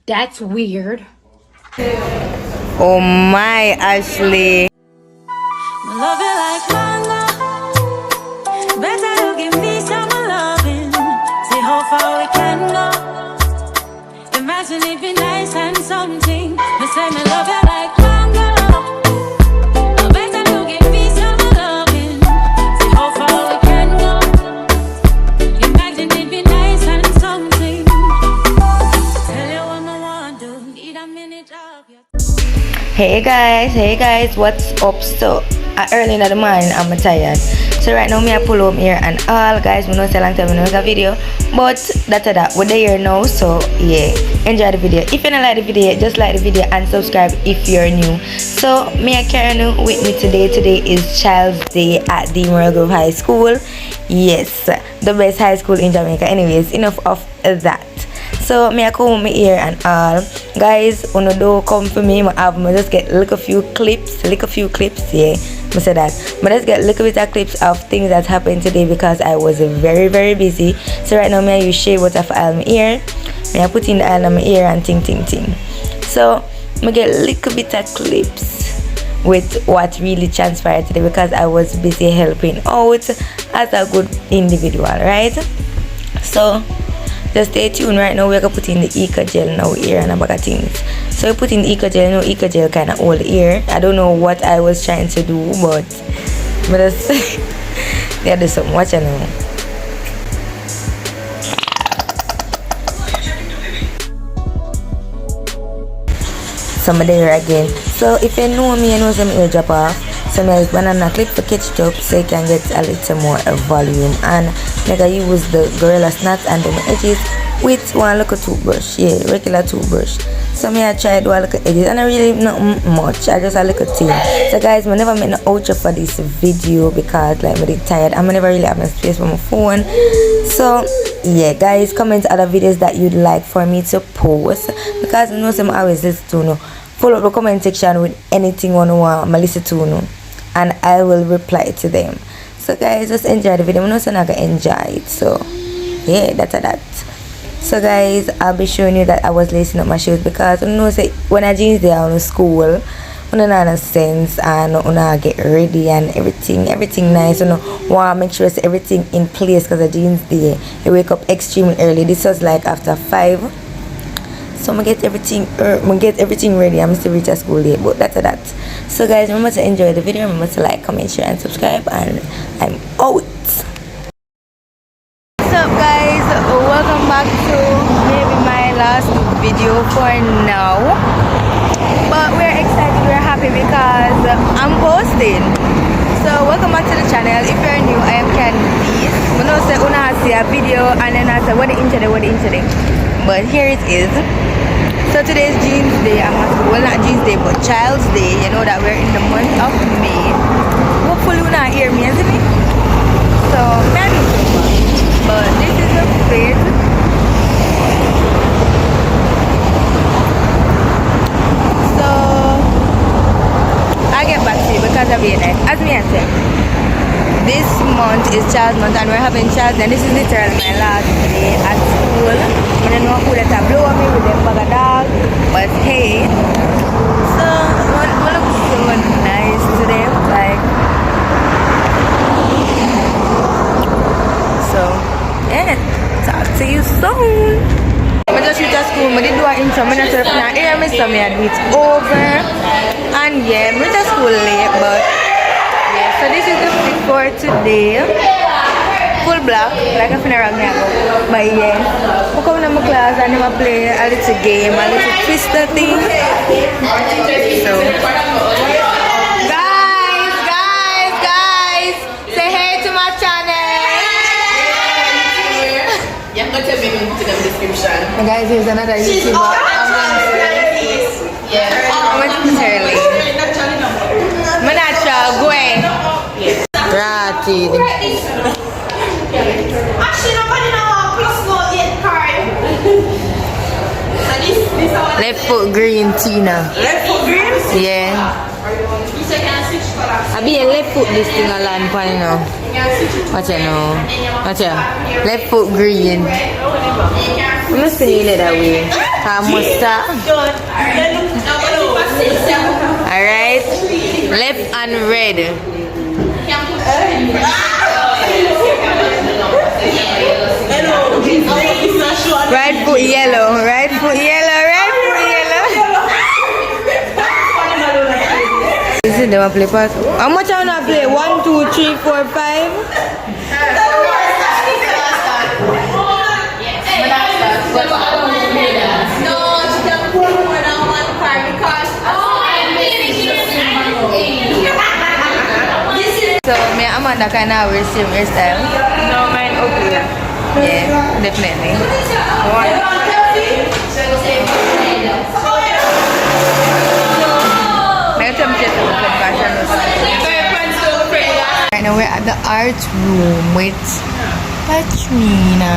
That's weird. Oh my, Ashley. Love you like mango. Better you give me some loving. See how far we can go. Imagine it be nice and something. Me say me love you like mango. Better you give me some loving. See how far we can go. Imagine it be nice and something. Tell you what I want to. Need a minute of your. Hey guys, what's up? So early in the morning, I'm tired. So right now, me I pull up here and all guys, we know say long time we know a video, but that we're there now. So yeah, enjoy the video. If you don't like the video, just like the video and subscribe if you're new. So me and Karen with me today. Today is Child's Day at the Grove High School. Yes, the best high school in Jamaica. Anyways, enough of that. So me I come here and all guys, when you do come for me, I just get a few clips, yeah. I say that. But let's get a little bit of clips of things that happened today because I was very busy. So right now me I use shea butter for all my ear. Me I put in the oil on my ear and ting. So me get a little bit of clips with what really transpired today because I was busy helping out as a good individual, right? So just stay tuned. Right now we're gonna put in the Eco Gel now here and a bag of things. So we put in the Eco Gel. You know Eco Gel kind of old ear. I don't know what I was trying to do, but just yeah, do something. Watch it now. Some there again. So if you know me, you know some ear drop off. So I use banana clip for catch it up so you can get a little more volume, and make I use the Gorilla Snaps and the edges with one little toothbrush, yeah, regular toothbrush. So I tried one little edges and I really not much, I just a little thing. So guys, I never made an outro for this video because like I'm really tired. I'm never really have my space for my phone. So yeah guys, comment other videos that you'd like for me to post because I know some always listen to no. Follow up the comment section with anything you want to listen to no, and I will reply to them. So guys, just enjoy the video. I'm not gonna enjoy it. So yeah, that's that. So guys, I'll be showing you that I was lacing up my shoes because you know say when I jeans there on school, you know no sense and you get ready and everything nice. You know want to make sure it's everything in place because the jeans there. I wake up extremely early. This was like after 5. So I'm gonna get everything ready. I'm still reach at school late, but that's that. So guys, remember to enjoy the video, remember to like, comment, share and subscribe, and I'm out. What's up guys, welcome back to maybe my last video for now, but we're excited, we're happy because I'm posting. So welcome back to the channel. If you're new, I am Candice. I know say una see a video and then I say what the internet, but here it is. So today is Jeans Day. Well, not Jeans Day, but Child's Day. You know that we're in the month of May. Hopefully you not hear me, isn't it? So maybe, but this is the place. So I'll get back to you because of the night. As me I said, this month is Child's month and we're having Child's Day. This is literally my last day at school. I don't know who that blow me with them bag of dog, but hey, so one looks so nice today, like so yeah, talk to you soon. I just reached school, I did do an intro, I said now hear me, so I do it over, and yeah, I'm reached school late, but yeah, so this is the fit for today. Full black, like a funeral me ago. But yeah, I come to my class and I play a little game, a little twister thing. So guys, say hey to my channel. Yeah, I'm going to tell me to put in the description. Guys, here's another YouTuber. I'm going to put her link. I'm not sure, Gwen. Gratitude. Actually, nobody knows plus not yet card. Left foot green, Tina. Left foot green? Yeah. You said I be a left foot this thing a land pan, you know. Watch it now. Watch it. Left foot green. I'm not saying it that way. I must start. Alright. Left and red. Right foot yellow. Right foot yellow. Right foot yellow. This is the play part. How much I wanna play? 1, 2, 3, 4, 5. So, me and Amanda kind of wear same hairstyle. No, mine ugly. Yeah, definitely. Right now we're at the art room with Katrina.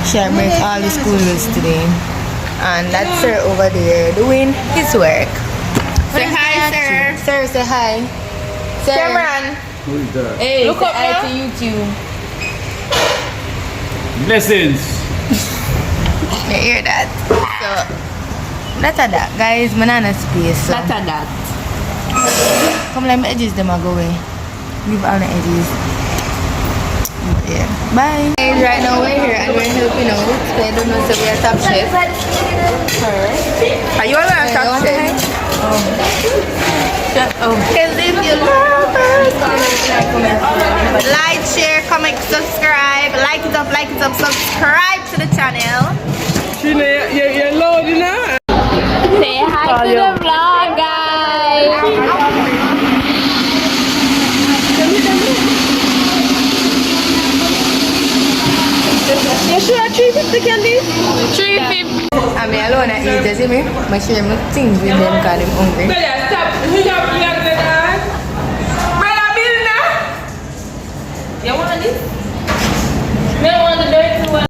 She met all the schoolers today. And that's her over there doing his work. Say hi, sir. Sir, say hi. Sir. Cameron. Who is that? Hey, Look say up hi now. to YouTube. Blessings. You hear that? So, that's a that. Guys, banana space. So. That's a that. Come let me edges them go away. Leave all the edges. Yeah. Bye. Guys, right now we're here and we're helping out. So I don't know, so we are top chef. Are you allowed to talk to him? Shut up. Because if you love us, like, share, comment, subscribe, like it up, subscribe to the channel. You're loud, you know? Say hi to the vlog, guys. You sure 350 Candice? 350. I mean, alone I eat, you see me? I share my things with them because I'm hungry. You want this? Me want the dirty one.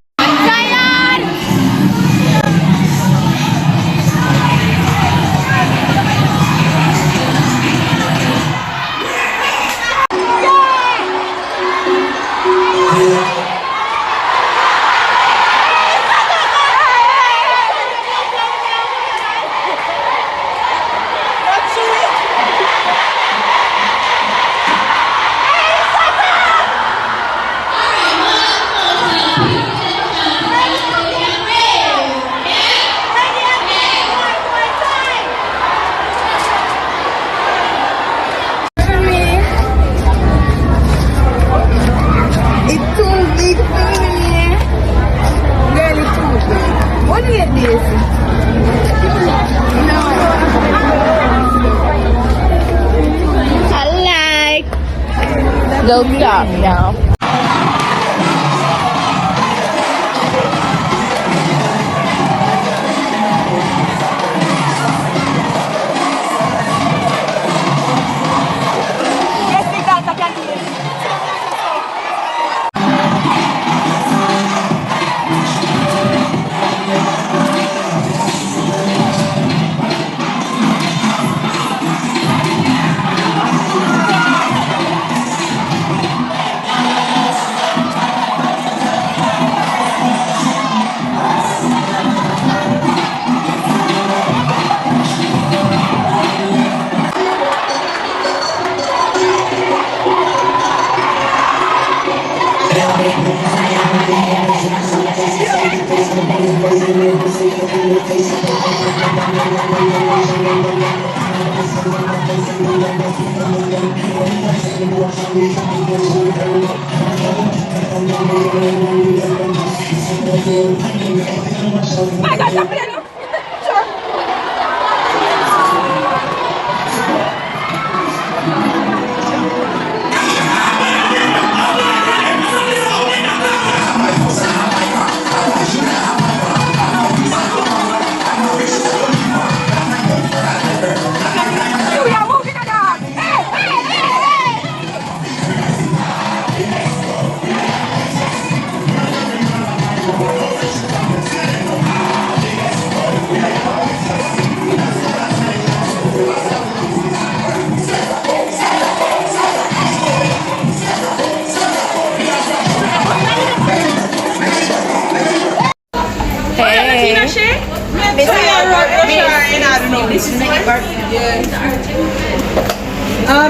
Don't stop now.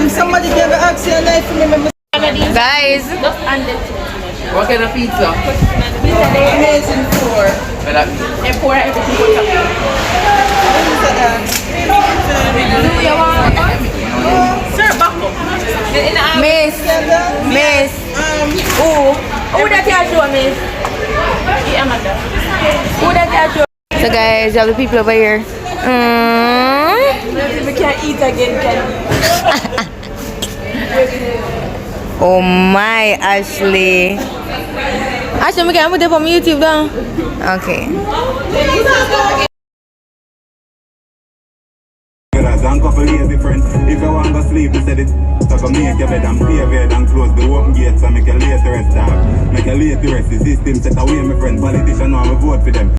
Somebody gave an action knife for me. Guys, What kind of pizza? Amazing four. Miss. Who that you show, Miss? Who that you show? So guys, you have the people over here. We can't eat again, Candice. Oh my, Ashley. Ashley, we can put it on YouTube down. Okay. And couple lazy friends. If you want to sleep, you said it. So come make your bed and pay your bed and close the open gates and make your late rest dog. Make your late rest. The system set away my friends. Politicians want to vote for them.